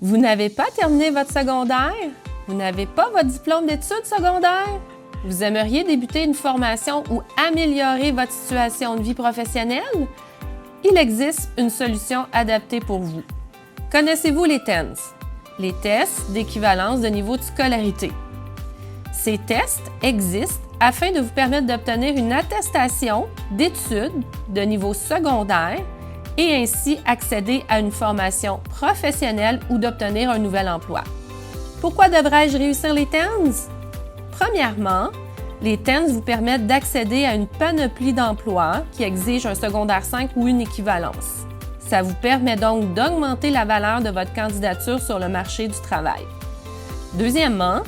Vous n'avez pas terminé votre secondaire? Vous n'avez pas votre diplôme d'études secondaires? Vous aimeriez débuter une formation ou améliorer votre situation de vie professionnelle? Il existe une solution adaptée pour vous. Connaissez-vous les TENS? Les tests d'équivalence de niveau de scolarité. Ces tests existent afin de vous permettre d'obtenir une attestation d'études de niveau secondaire et ainsi accéder à une formation professionnelle ou d'obtenir un nouvel emploi. Pourquoi devrais-je réussir les TENS? Premièrement, les TENS vous permettent d'accéder à une panoplie d'emplois qui exigent un secondaire 5 ou une équivalence. Ça vous permet donc d'augmenter la valeur de votre candidature sur le marché du travail. Deuxièmement,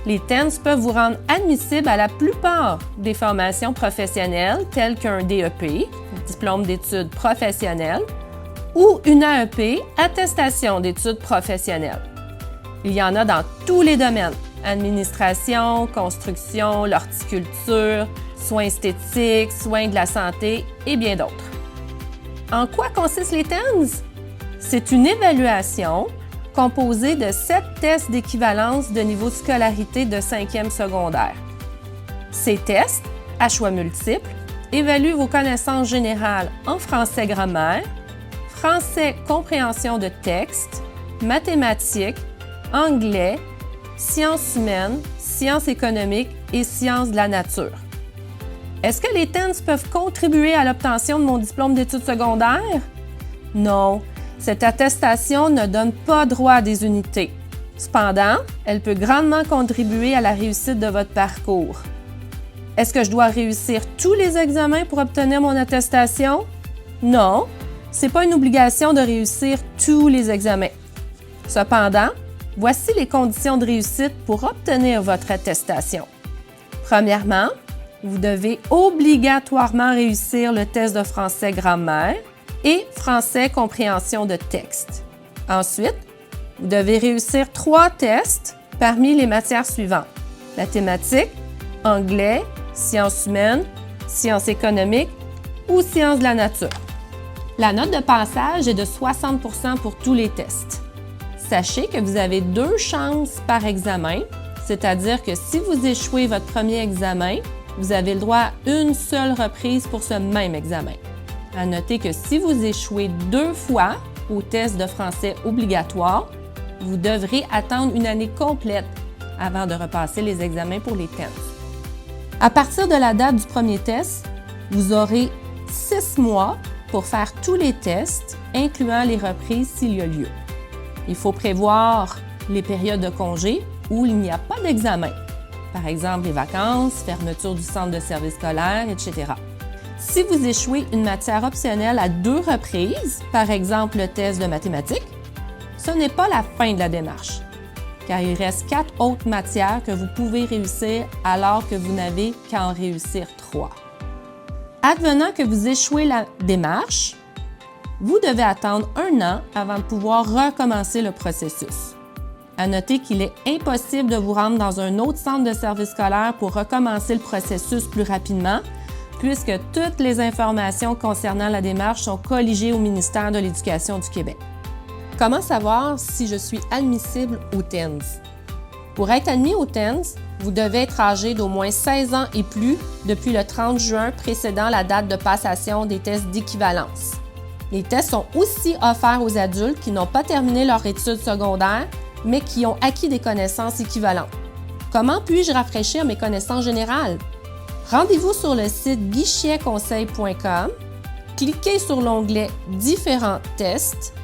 les TENS peuvent vous rendre admissible à la plupart des formations professionnelles telles qu'un DEP, diplôme d'études professionnelles, ou une AEP, attestation d'études professionnelles. Il y en a dans tous les domaines: administration, construction, l'horticulture, soins esthétiques, soins de la santé et bien d'autres. En quoi consistent les TENS? C'est une évaluation composée de 7 tests d'équivalence de niveau de scolarité de 5e secondaire. Ces tests, à choix multiples, évaluent vos connaissances générales en français grammaire, français compréhension de texte, mathématiques, anglais, sciences humaines, sciences économiques et sciences de la nature. Est-ce que les TENS peuvent contribuer à l'obtention de mon diplôme d'études secondaires? Non, cette attestation ne donne pas droit à des unités. Cependant, elle peut grandement contribuer à la réussite de votre parcours. Est-ce que je dois réussir tous les examens pour obtenir mon attestation? Non, ce n'est pas une obligation de réussir tous les examens. Cependant, voici les conditions de réussite pour obtenir votre attestation. Premièrement, vous devez obligatoirement réussir le test de français grammaire et français compréhension de texte. Ensuite, vous devez réussir 3 tests parmi les matières suivantes: mathématiques, anglais, sciences humaines, sciences économiques ou sciences de la nature. La note de passage est de 60 % pour tous les tests. Sachez que vous avez 2 chances par examen, c'est-à-dire que si vous échouez votre premier examen, vous avez le droit à une seule reprise pour ce même examen. À noter que si vous échouez 2 fois au test de français obligatoire, vous devrez attendre une année complète avant de repasser les examens pour les TENS. À partir de la date du premier test, vous aurez 6 mois pour faire tous les tests, incluant les reprises s'il y a lieu. Il faut prévoir les périodes de congé où il n'y a pas d'examen. Par exemple, les vacances, fermeture du centre de service scolaire, etc. Si vous échouez une matière optionnelle à 2 reprises, par exemple le test de mathématiques, ce n'est pas la fin de la démarche, car il reste 4 autres matières que vous pouvez réussir alors que vous n'avez qu'à en réussir 3. Advenant que vous échouez la démarche, vous devez attendre 1 an avant de pouvoir recommencer le processus. À noter qu'il est impossible de vous rendre dans un autre centre de service scolaire pour recommencer le processus plus rapidement, puisque toutes les informations concernant la démarche sont colligées au ministère de l'Éducation du Québec. Comment savoir si je suis admissible aux TENS? Pour être admis aux TENS, vous devez être âgé d'au moins 16 ans et plus depuis le 30 juin précédant la date de passation des tests d'équivalence. Les tests sont aussi offerts aux adultes qui n'ont pas terminé leur études secondaires, mais qui ont acquis des connaissances équivalentes. Comment puis-je rafraîchir mes connaissances générales? Rendez-vous sur le site guichetconseil.com, cliquez sur l'onglet « Différents tests »,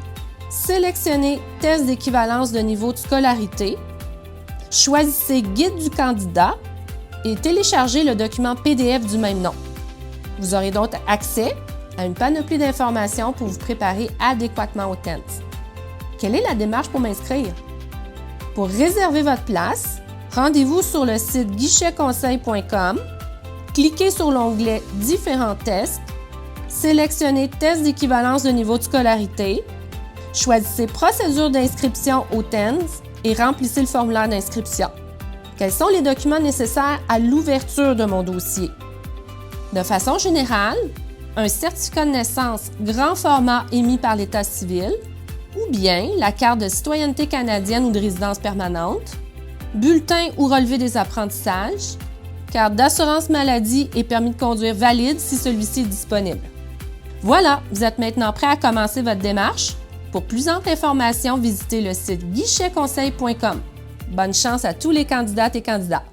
sélectionnez « Tests d'équivalence de niveau de scolarité », choisissez « Guide du candidat » et téléchargez le document PDF du même nom. Vous aurez donc accès à une panoplie d'informations pour vous préparer adéquatement aux TENS. Quelle est la démarche pour m'inscrire? Pour réserver votre place, rendez-vous sur le site guichetconseil.com, cliquez sur l'onglet « Différents tests », sélectionnez « Tests d'équivalence de niveau de scolarité », choisissez « Procédure d'inscription aux TENS » et remplissez le formulaire d'inscription. Quels sont les documents nécessaires à l'ouverture de mon dossier? De façon générale, un certificat de naissance grand format émis par l'État civil, ou bien la carte de citoyenneté canadienne ou de résidence permanente, bulletin ou relevé des apprentissages, carte d'assurance maladie et permis de conduire valide si celui-ci est disponible. Voilà, vous êtes maintenant prêt à commencer votre démarche. Pour plus amples informations, visitez le site guichetconseil.com. Bonne chance à tous les candidates et candidats.